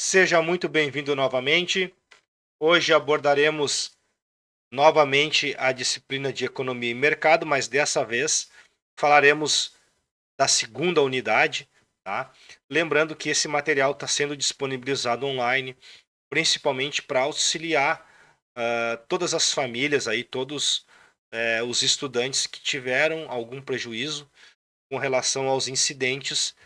Seja muito bem-vindo novamente. Hoje abordaremos novamente a disciplina de Economia e Mercado, mas dessa vez falaremos da segunda unidade, tá? Lembrando que esse material está sendo disponibilizado online, principalmente para auxiliar todas as famílias aí, todos os estudantes que tiveram algum prejuízo com relação aos incidentes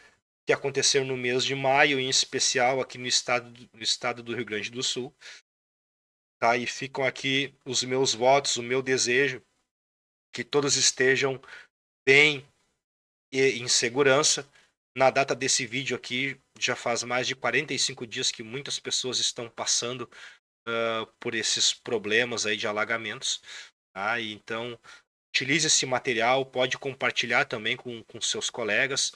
que aconteceram no mês de maio, em especial aqui no estado do Rio Grande do Sul. Tá? E ficam aqui os meus votos, o meu desejo, que todos estejam bem e em segurança. Na data desse vídeo aqui, já faz mais de 45 dias que muitas pessoas estão passando por esses problemas aí de alagamentos. Tá? E então, utilize esse material, pode compartilhar também com seus colegas,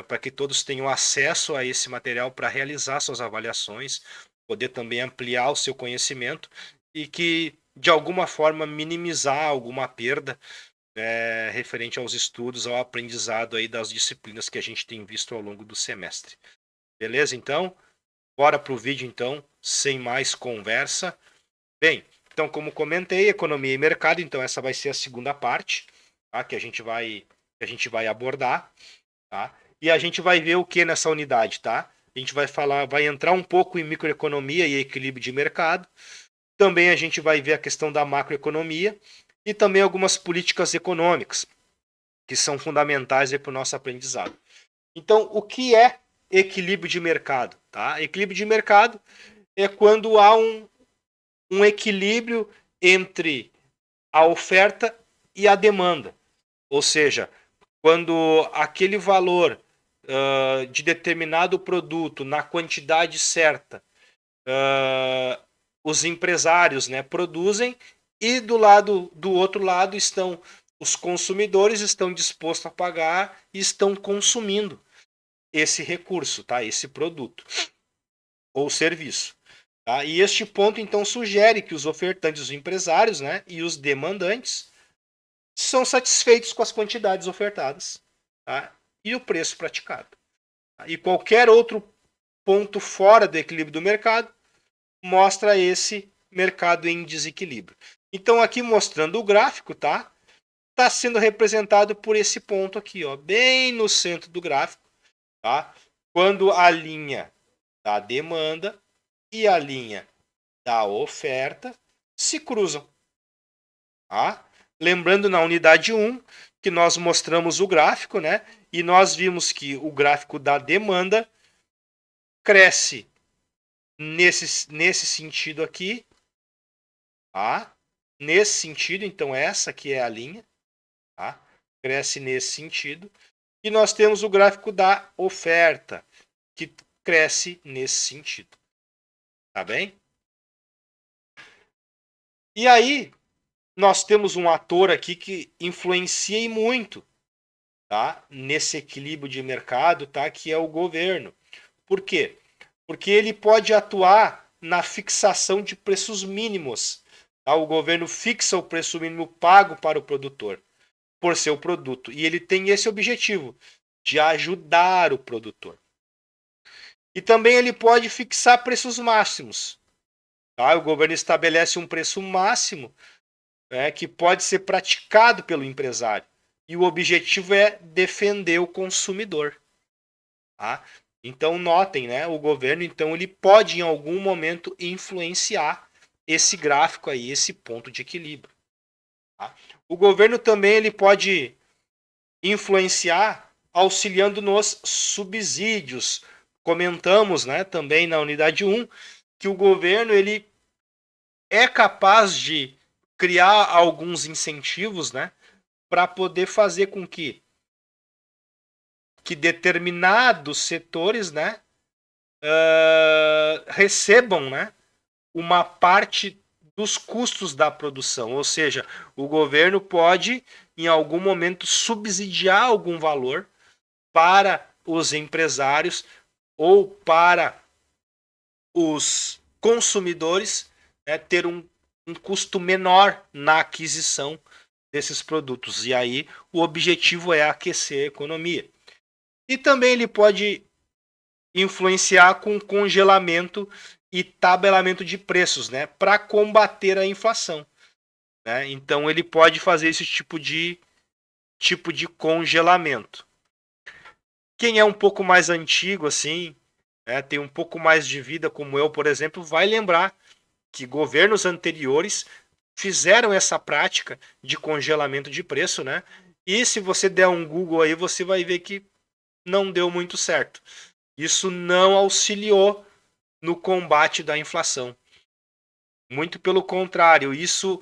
para que todos tenham acesso a esse material para realizar suas avaliações, poder também ampliar o seu conhecimento e que, de alguma forma, minimizar alguma perda referente aos estudos, ao aprendizado aí das disciplinas que a gente tem visto ao longo do semestre. Beleza, então? Bora para o vídeo, então, sem mais conversa. Bem, então, como comentei, economia e mercado, então essa vai ser a segunda parte, tá? que a gente vai abordar, tá? E a gente vai ver o que nessa unidade, tá? A gente vai entrar um pouco em microeconomia e equilíbrio de mercado. Também a gente vai ver a questão da macroeconomia e também algumas políticas econômicas que são fundamentais para o nosso aprendizado. Então, o que é equilíbrio de mercado? Tá? Equilíbrio de mercado é quando há um equilíbrio entre a oferta e a demanda. Ou seja, quando aquele valor de determinado produto na quantidade certa, os empresários, né, produzem e do outro lado estão os consumidores, estão dispostos a pagar e estão consumindo esse recurso, tá? Esse produto ou serviço. Tá? E este ponto então sugere que os ofertantes, os empresários, né, e os demandantes são satisfeitos com as quantidades ofertadas, tá? E o preço praticado. Tá? E qualquer outro ponto fora do equilíbrio do mercado mostra esse mercado em desequilíbrio. Então aqui mostrando o gráfico, tá? Está sendo representado por esse ponto aqui, ó, bem no centro do gráfico, tá? Quando a linha da demanda e a linha da oferta se cruzam. Tá? Lembrando na unidade 1 que nós mostramos o gráfico, né? E nós vimos que o gráfico da demanda cresce nesse sentido aqui, tá? Nesse sentido, então essa aqui é a linha, tá? Cresce nesse sentido. E nós temos o gráfico da oferta, que cresce nesse sentido. Tá bem? E aí, nós temos um ator aqui que influencia e muito, tá? Nesse equilíbrio de mercado, tá? Que é o governo. Por quê? Porque ele pode atuar na fixação de preços mínimos. Tá? O governo fixa o preço mínimo pago para o produtor por seu produto. E ele tem esse objetivo, de ajudar o produtor. E também ele pode fixar preços máximos. Tá? O governo estabelece um preço máximo que pode ser praticado pelo empresário. E o objetivo é defender o consumidor. Tá? Então notem, né? O governo então ele pode em algum momento influenciar esse gráfico aí, esse ponto de equilíbrio. Tá? O governo também ele pode influenciar auxiliando nos subsídios. Comentamos, né, também na unidade 1 que o governo ele é capaz de criar alguns incentivos, né, para poder fazer com que determinados setores, né, recebam, né, uma parte dos custos da produção, ou seja, o governo pode em algum momento subsidiar algum valor para os empresários ou para os consumidores, né, ter um custo menor na aquisição desses produtos. E aí o objetivo é aquecer a economia. E também ele pode influenciar com congelamento e tabelamento de preços, né, para combater a inflação, né? Então ele pode fazer esse tipo de congelamento. Quem é um pouco mais antigo assim, né, tem um pouco mais de vida, como eu, por exemplo, vai lembrar que governos anteriores fizeram essa prática de congelamento de preço, né? E se você der um Google aí, você vai ver que não deu muito certo. Isso não auxiliou no combate da inflação. Muito pelo contrário, isso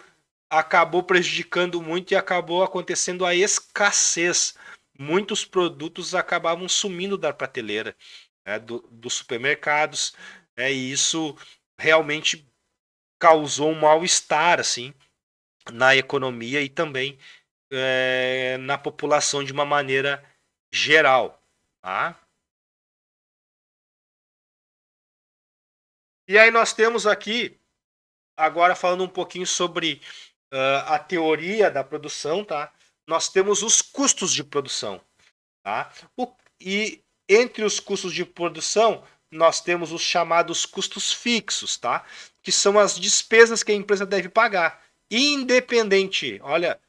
acabou prejudicando muito e acabou acontecendo a escassez. Muitos produtos acabavam sumindo da prateleira, né, dos supermercados, né, e isso realmente causou um mal-estar assim, na economia e também na população de uma maneira geral. Tá? E aí nós temos aqui, agora falando um pouquinho sobre a teoria da produção, tá? Nós temos os custos de produção. Tá? E entre os custos de produção, nós temos os chamados custos fixos, tá? Que são as despesas que a empresa deve pagar. Independente, olha,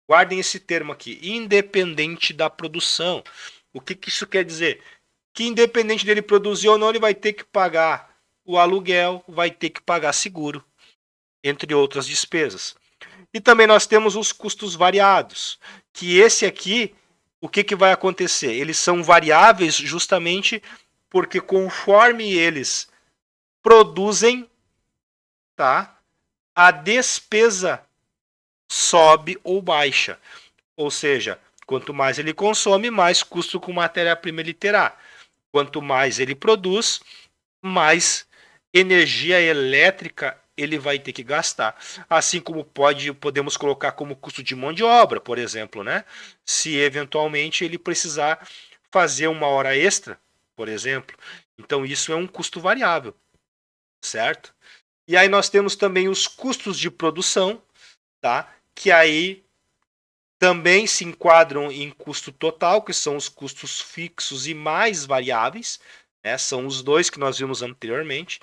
guardem esse termo aqui, independente da produção. O que isso quer dizer? Que independente dele produzir ou não, ele vai ter que pagar o aluguel, vai ter que pagar seguro, entre outras despesas. E também nós temos os custos variados, que esse aqui, o que vai acontecer? Eles são variáveis justamente porque conforme eles produzem, tá? A despesa sobe ou baixa. Ou seja, quanto mais ele consome, mais custo com matéria-prima ele terá. Quanto mais ele produz, mais energia elétrica ele vai ter que gastar. Assim como podemos colocar como custo de mão de obra, por exemplo, né? Se eventualmente ele precisar fazer uma hora extra, por exemplo. Então isso é um custo variável, certo? E aí nós temos também os custos de produção, tá? Que aí também se enquadram em custo total, que são os custos fixos e mais variáveis, né? São os dois que nós vimos anteriormente.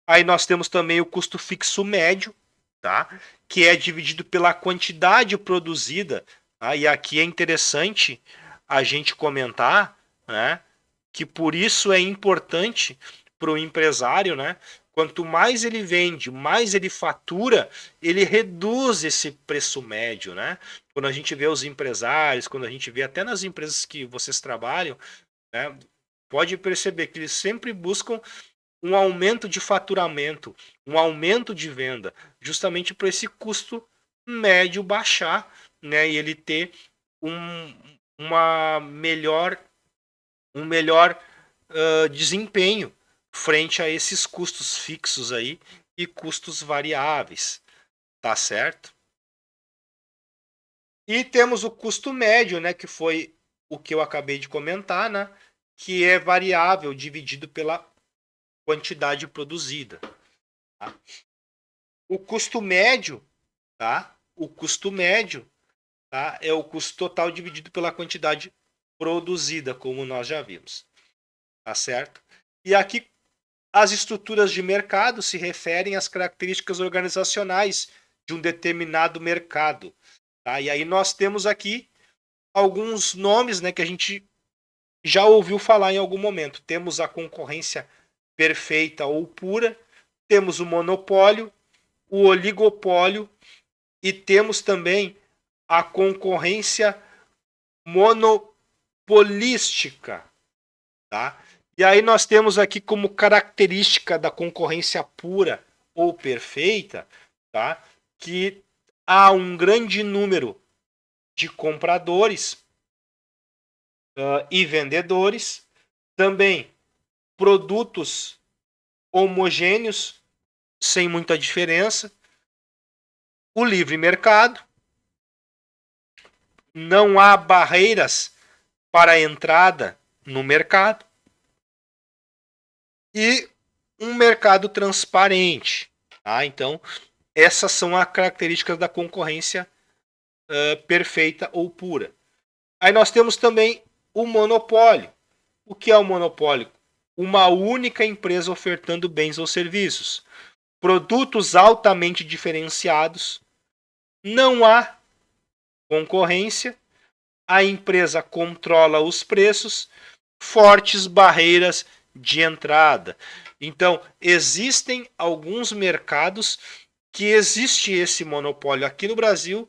Aí nós temos também o custo fixo médio, tá? Que é dividido pela quantidade produzida. Tá? E aqui é interessante a gente comentar, né, que por isso é importante para o empresário, né? Quanto mais ele vende, mais ele fatura, ele reduz esse preço médio, né? Quando a gente vê os empresários, quando a gente vê até nas empresas que vocês trabalham, né, pode perceber que eles sempre buscam um aumento de faturamento, um aumento de venda, justamente para esse custo médio baixar, né, e ele ter uma melhor, um melhor desempenho frente a esses custos fixos aí e custos variáveis, tá certo? E temos o custo médio, né, que foi o que eu acabei de comentar, né, que é variável dividido pela quantidade produzida. Tá? O custo médio, tá? O custo médio, tá? É o custo total dividido pela quantidade produzida, como nós já vimos. Tá certo? E aqui as estruturas de mercado se referem às características organizacionais de um determinado mercado. Tá? E aí nós temos aqui alguns nomes, né, que a gente já ouviu falar em algum momento. Temos a concorrência perfeita ou pura, temos o monopólio, o oligopólio e temos também a concorrência monopolística, tá? E aí nós temos aqui como característica da concorrência pura ou perfeita, tá? Que há um grande número de compradores e vendedores, também produtos homogêneos sem muita diferença, o livre mercado, não há barreiras para a entrada no mercado e um mercado transparente. Tá? Então, essas são as características da concorrência perfeita ou pura. Aí nós temos também o monopólio. O que é o monopólio? uma única empresa ofertando bens ou serviços. Produtos altamente diferenciados, não há concorrência, a empresa controla os preços, fortes barreiras de entrada. Então, existem alguns mercados que existe esse monopólio. Aqui no Brasil,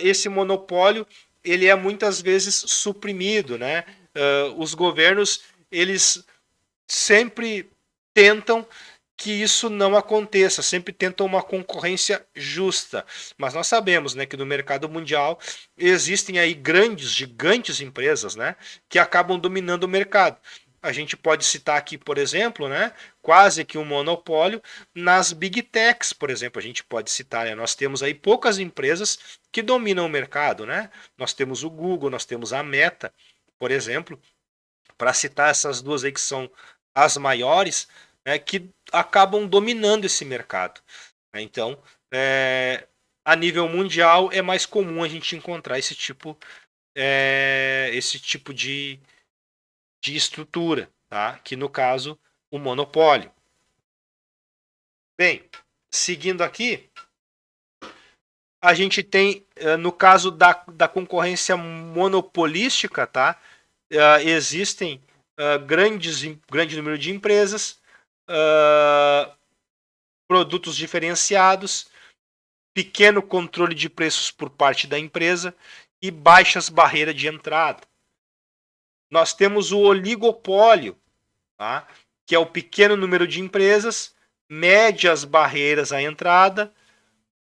esse monopólio ele é muitas vezes suprimido, né? Os governos eles sempre tentam que isso não aconteça, sempre tentam uma concorrência justa. Mas nós sabemos, né, que no mercado mundial existem aí grandes, gigantes empresas, né, que acabam dominando o mercado. A gente pode citar aqui, por exemplo, né, quase que um monopólio nas Big Techs, por exemplo. A gente pode citar, né, nós temos aí poucas empresas que dominam o mercado, né? Nós temos o Google, nós temos a Meta, por exemplo, para citar essas duas aí que são as maiores, né, que acabam dominando esse mercado. Então, a nível mundial é mais comum a gente encontrar esse tipo de estrutura, tá? Que no caso o monopólio. Bem, seguindo aqui, a gente tem no caso da concorrência monopolística, tá? Existem grande número de empresas, produtos diferenciados, pequeno controle de preços por parte da empresa e baixas barreiras de entrada. Nós temos o oligopólio, tá? Que é o pequeno número de empresas, médias barreiras à entrada,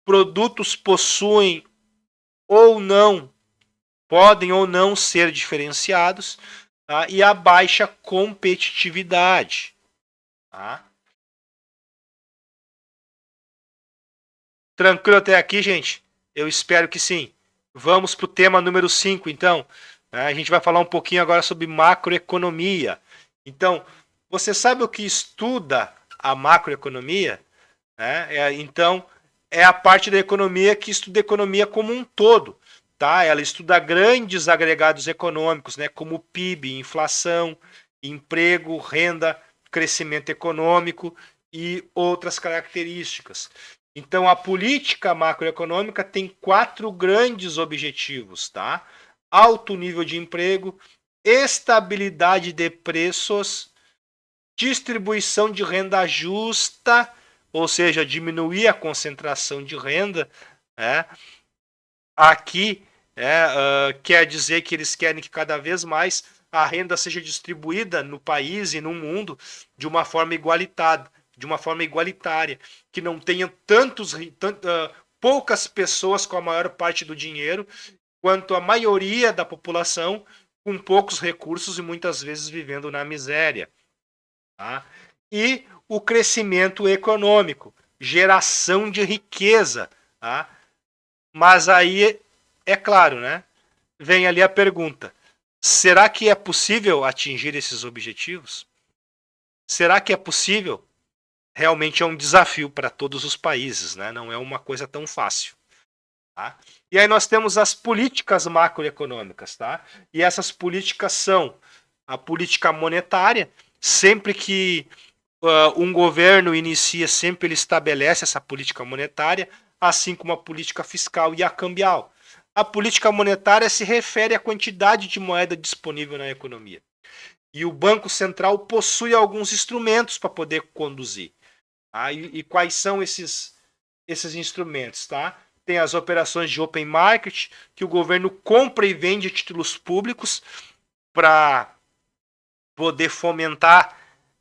produtos possuem ou não, podem ou não ser diferenciados, tá? E a baixa competitividade. Tá? Tranquilo até aqui, gente? Eu espero que sim. Vamos para o tema número 5, então. A gente vai falar um pouquinho agora sobre macroeconomia. Então, você sabe o que estuda a macroeconomia? Então, é a parte da economia que estuda a economia como um todo. Tá? Ela estuda grandes agregados econômicos, né? Como PIB, inflação, emprego, renda, crescimento econômico e outras características. Então, a política macroeconômica tem 4 grandes objetivos, tá? Alto nível de emprego, estabilidade de preços, distribuição de renda justa, ou seja, diminuir a concentração de renda. Né? Aqui quer dizer que eles querem que cada vez mais a renda seja distribuída no país e no mundo de uma forma igualitária, que não tenha poucas pessoas com a maior parte do dinheiro, quanto a maioria da população com poucos recursos e muitas vezes vivendo na miséria. Tá? E o crescimento econômico, geração de riqueza. Tá? Mas aí, é claro, né? Vem ali a pergunta: será que é possível atingir esses objetivos? Será que é possível? Realmente é um desafio para todos os países, né? Não é uma coisa tão fácil. Tá? E aí nós temos as políticas macroeconômicas, tá? E essas políticas são a política monetária. Sempre que um governo inicia, sempre ele estabelece essa política monetária, assim como a política fiscal e a cambial. A política monetária se refere à quantidade de moeda disponível na economia. E o Banco Central possui alguns instrumentos para poder conduzir. Tá? E quais são esses instrumentos? Tá? Tem as operações de open market, que o governo compra e vende títulos públicos para poder fomentar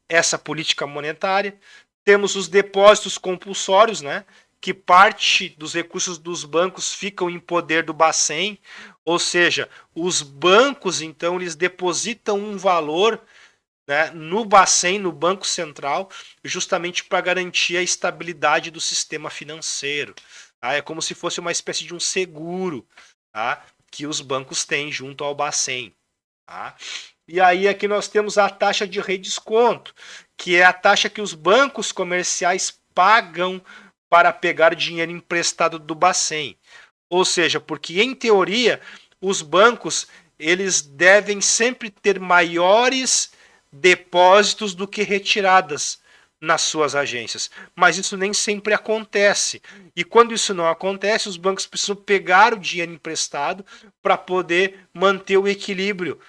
essa política monetária. Temos os depósitos compulsórios, né? Que parte dos recursos dos bancos ficam em poder do Bacen, ou seja, os bancos então eles depositam um valor, né, no Bacen, no Banco Central, justamente para garantir a estabilidade do sistema financeiro. Tá? É como se fosse uma espécie de um seguro, tá, que os bancos têm junto ao Bacen. Tá? E aí aqui nós temos a taxa de redesconto, que é a taxa que os bancos comerciais pagam para pegar dinheiro emprestado do Bacen. Ou seja, porque em teoria os bancos eles devem sempre ter maiores depósitos do que retiradas nas suas agências. Mas isso nem sempre acontece. E quando isso não acontece, os bancos precisam pegar o dinheiro emprestado para poder manter o equilíbrio,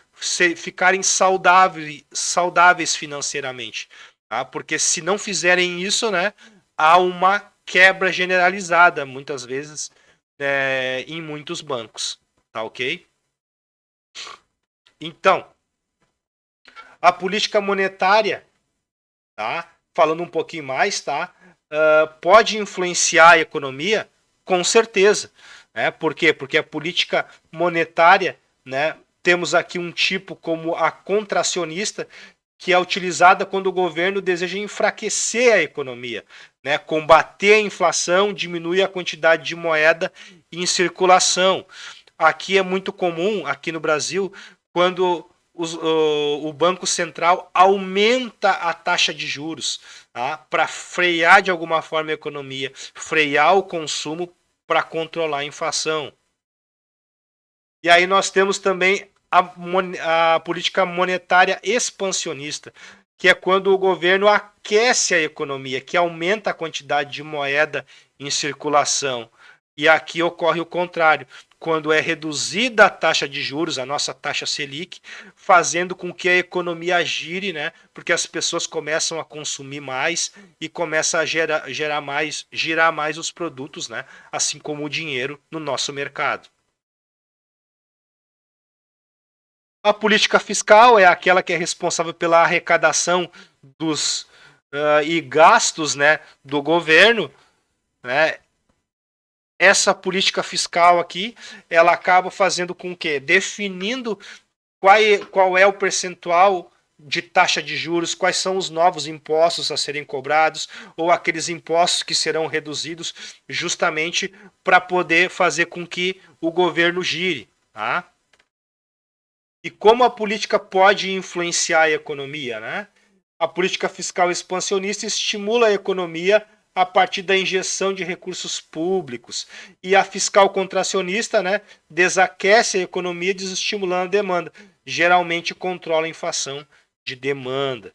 ficarem saudáveis financeiramente. Tá? Porque se não fizerem isso, né, há uma quebra generalizada, muitas vezes, em muitos bancos. Tá ok? Então, a política monetária, tá? Falando um pouquinho mais, tá? Pode influenciar a economia? Com certeza. Né? Por quê? Porque a política monetária, né, temos aqui um tipo como a contracionista, que é utilizada quando o governo deseja enfraquecer a economia, né? Combater a inflação, diminuir a quantidade de moeda em circulação. Aqui é muito comum, aqui no Brasil, quando o Banco Central aumenta a taxa de juros, tá? Para frear de alguma forma a economia, frear o consumo para controlar a inflação. E aí nós temos também a política monetária expansionista, que é quando o governo aquece a economia, que aumenta a quantidade de moeda em circulação. E aqui ocorre o contrário, quando é reduzida a taxa de juros, a nossa taxa Selic, fazendo com que a economia gire, né? Porque as pessoas começam a consumir mais e começa a girar mais os produtos, né? Assim como o dinheiro no nosso mercado. A política fiscal é aquela que é responsável pela arrecadação dos e gastos, né, do governo, né? Essa política fiscal aqui, ela acaba fazendo com que, definindo qual é o percentual de taxa de juros, quais são os novos impostos a serem cobrados, ou aqueles impostos que serão reduzidos, justamente para poder fazer com que o governo gire. Tá? E como a política pode influenciar a economia, né? A política fiscal expansionista estimula a economia a partir da injeção de recursos públicos. E a fiscal contracionista, né, desaquece a economia, desestimulando a demanda. Geralmente controla a inflação de demanda.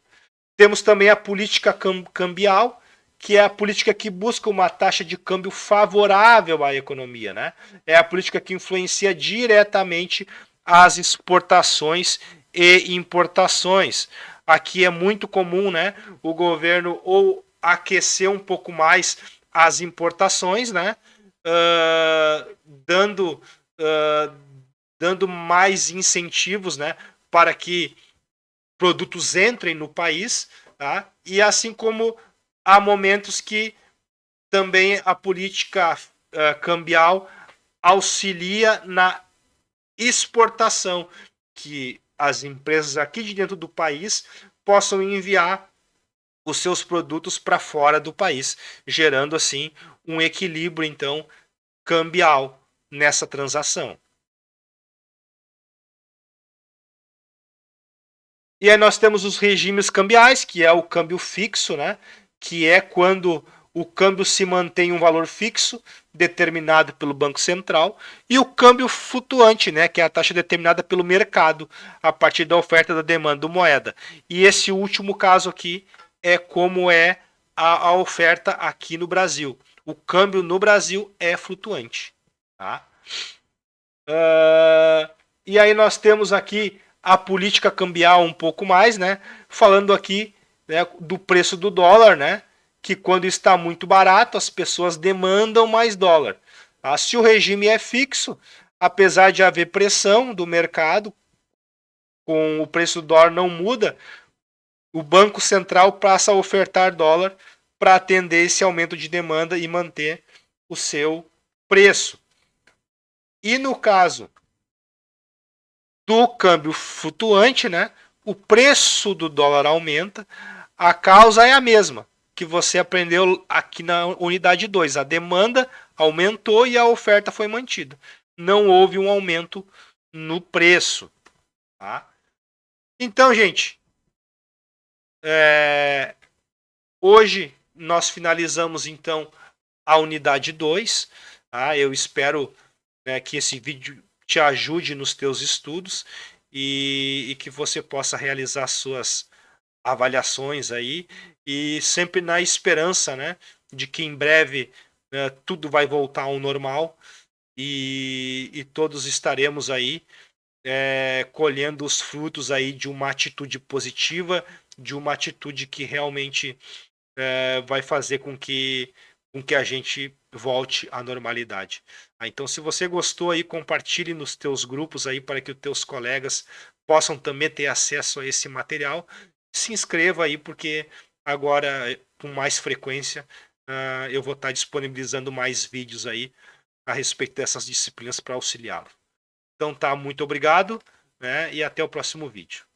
Temos também a política cambial, que é a política que busca uma taxa de câmbio favorável à economia, né? É a política que influencia diretamente as exportações e importações. Aqui é muito comum, né, o governo ou aquecer um pouco mais as importações, né, dando, dando mais incentivos, né, para que produtos entrem no país, tá? E assim como há momentos que também a política cambial auxilia na exportação, que as empresas aqui de dentro do país possam enviar os seus produtos para fora do país, gerando assim um equilíbrio então cambial nessa transação. E aí nós temos os regimes cambiais, que é o câmbio fixo, né? Que é quando o câmbio se mantém um valor fixo determinado pelo Banco Central, e o câmbio flutuante, né, que é a taxa determinada pelo mercado a partir da oferta e da demanda da moeda. E esse último caso aqui é como é a oferta aqui no Brasil. O câmbio no Brasil é flutuante. Tá? E aí nós temos aqui a política cambial um pouco mais, né? Falando aqui, né, do preço do dólar, né? Que quando está muito barato, as pessoas demandam mais dólar. Tá? Se o regime é fixo, apesar de haver pressão do mercado, com o preço do dólar não muda, o Banco Central passa a ofertar dólar para atender esse aumento de demanda e manter o seu preço. E no caso do câmbio flutuante, né, o preço do dólar aumenta, a causa é a mesma que você aprendeu aqui na unidade 2. A demanda aumentou e a oferta foi mantida. Não houve um aumento no preço. Tá? Então, gente, hoje nós finalizamos então a unidade 2. Tá? Eu espero, né, que esse vídeo te ajude nos teus estudos e que você possa realizar suas avaliações aí, e sempre na esperança, né, de que em breve tudo vai voltar ao normal e todos estaremos aí colhendo os frutos aí de uma atitude positiva, de uma atitude que realmente vai fazer com que a gente volte à normalidade. Então, se você gostou aí, compartilhe nos teus grupos aí para que os teus colegas possam também ter acesso a esse material. Se inscreva aí, porque agora, com mais frequência, eu vou estar disponibilizando mais vídeos aí a respeito dessas disciplinas para auxiliá-lo. Então tá, muito obrigado, né, e até o próximo vídeo.